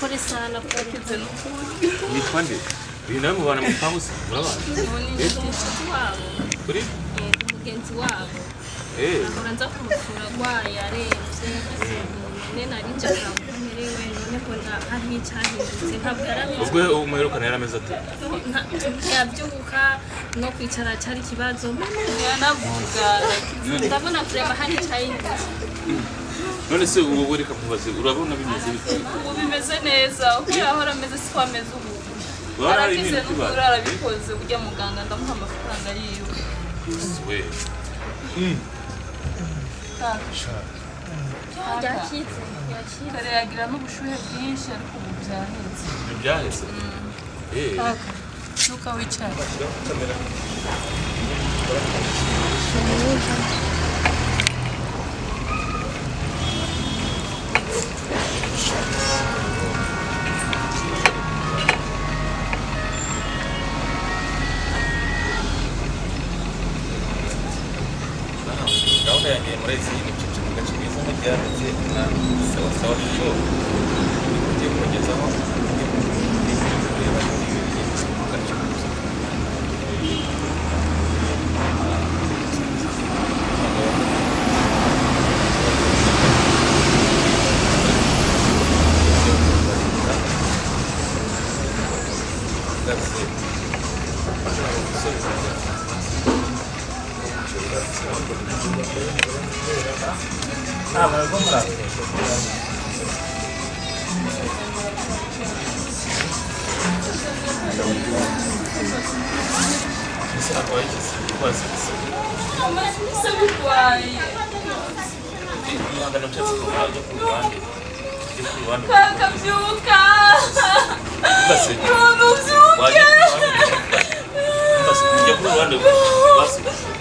Pole sana pole. Yitwa nde? Uyu nawe mubana mu kabusi murabana? Kuri? Umugenzi wabo. Ahora nza kumusura gwaye aremvye. Nene ari njaga kumerewe none ko hari cyahindutse ntabwo yaramize. Ubwo umuherukana yarameze ate? Ntiyabyuka no kwicara cyari kibazo. Yanavuga ndabona kureba hari cyahindutse. None se ubu buri kamubaze urabona bimeze bite? Ubu bimeze neza uko yahora ameze siko ameze ubu. Aragize n'ukuri arabikoze ujya muganga ndamuha amafaranga yiwe. We. Yakitse kare yagira n'ubushuhe bwinshi ariko ubu byaheze. Byaheze? Nuka wicara. Gahunda yanjye muri izi n'icyiciro mu gace keza n'ibyaranze na sawa show ugiye kugezaho kureba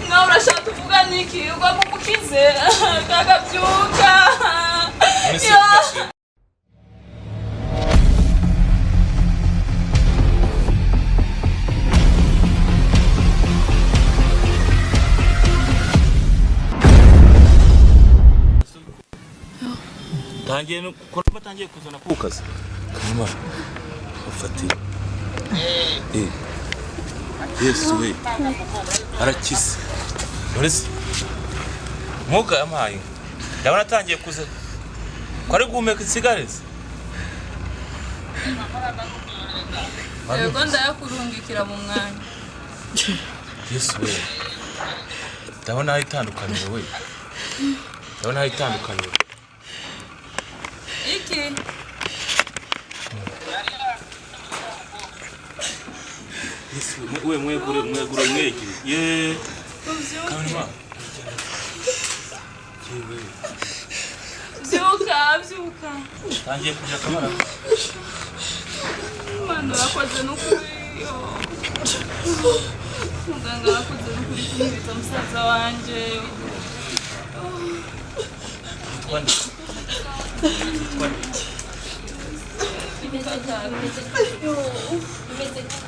Não, urashaka kuvuga niki ugwa mukize kakabyuka tangiye no kora batangiye kuzana kukaza kama ufati Yesu we arakize Norisi Muga yamaye ndabona atangiye kuza kwari guhumeka sigareze Yego ndayakurungikira mu mwanya Yesu we ndabona hari itandukaniro we ndabona hari itandukaniro Iki Yesu we mwegure mwegire ye kanwa Byuka tangiye kuja kamara Mwana wakoze n'ukuri Muganga wakoze n'ukuri kumwita musaza wanje twandi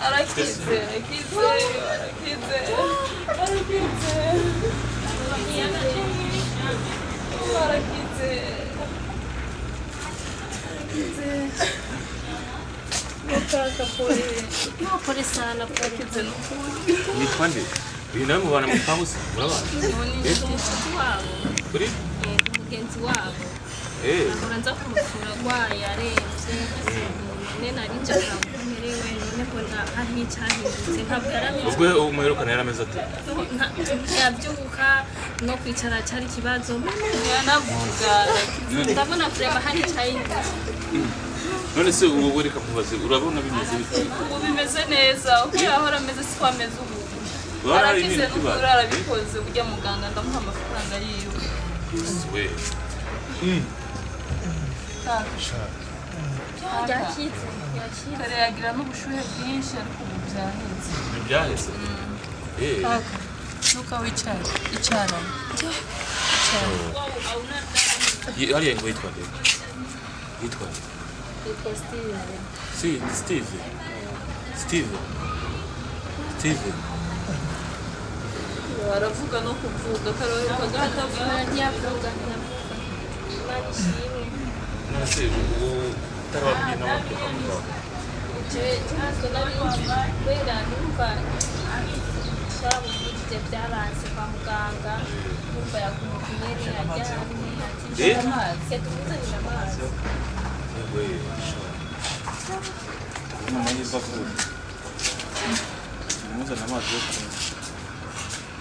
Arakize pole sana pole. Yitwa nde? Uyu nawe mubana mu kabusi murabana? Kuri? Umugenzi wabo. Ahora nza kumusura gwaye aremvye. Nene ari njaga kumerewe none ko hari cyahindutse ntabwo yaramize. Ubwo umuherukana yarameze ate? Ntiyabyuka no kwicara cyari kibazo. Yanavuga ndabona kureba hari cyahindutse. None se ubu buri kamubaze urabona bimeze bite? Ubu bimeze neza uko yahora ameze siko ameze ubu. Aragize n'ukuri arabikoze ujya muganga ndamuha amafaranga yiwe. We. Yakitse kare yagira n'ubushuhe bwinshi ariko ubu byaheze. Byaheze? Nuka wicara icara. Hariya ngo yitwa nde? Yitwa Steve. Baravuga no kuvuga karori kagatavuga nyavuga. ishimwe none se ubu utarababwiye n'ababwiye kwa muganga jewe ntabwo narinzi kubera numva twabuvugije byaranze kwa muganga numva yakumubwiye ntiyajyanye ati tumuzanire amazi yewe mama yiza vuba muzana amazi yo kunywa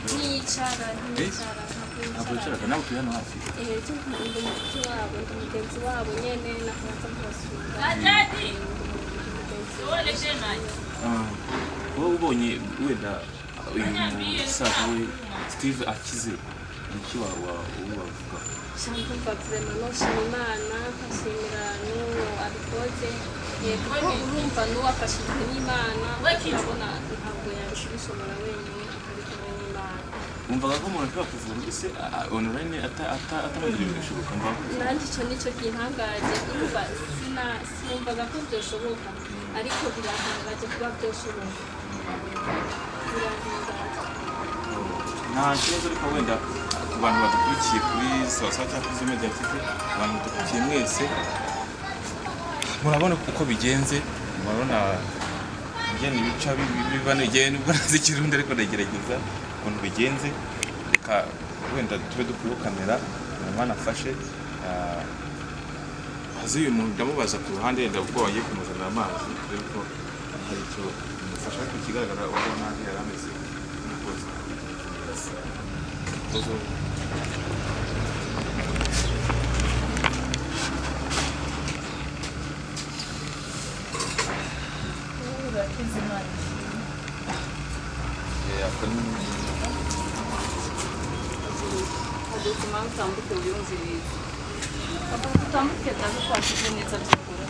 ntiyicara ntabwo yicara nawe turi hano hafi ndi mugenzi wabo nyene nakaza kubasura kuba ubonye wenda uyu musaza we Steve akize niki wavuga Shankumva vraiment noshima Imana nkashimira n'uwo abikoze kuko urumva n'uwo afashijwe n'Imana urabona ntabwo yabishobora wenyine atari kumwe n'Imana wumvaga ko umuntu ashobora kuvura ese online atamagira ibishoboka nanjye icyo nicyo kintangaje urumva sinumvaga ko byoshoboka ariko biratangaje kuba byoshoboka nta kibazo ariko wenda ku bantu badukurikiye kuri Sawa Sawa cyangwa kuri Media TV abantu badukurikiye mwese murabona uko bigenze murabona ngene ibica bibana igene ubwo nazi Kirundi ariko ndagerageza ukuntu bigenze reka wenda tube dukwiye kamera umwana afashe azi uyu muntu ndamubaza ku ruhande yenda ubwo wagiye kumuzanira amazi ariko hari icyo mufasha ku kigaragara ubwo nazi yarameze n'ukoze Ozo utambuke ndabikwakije neza by'ukuri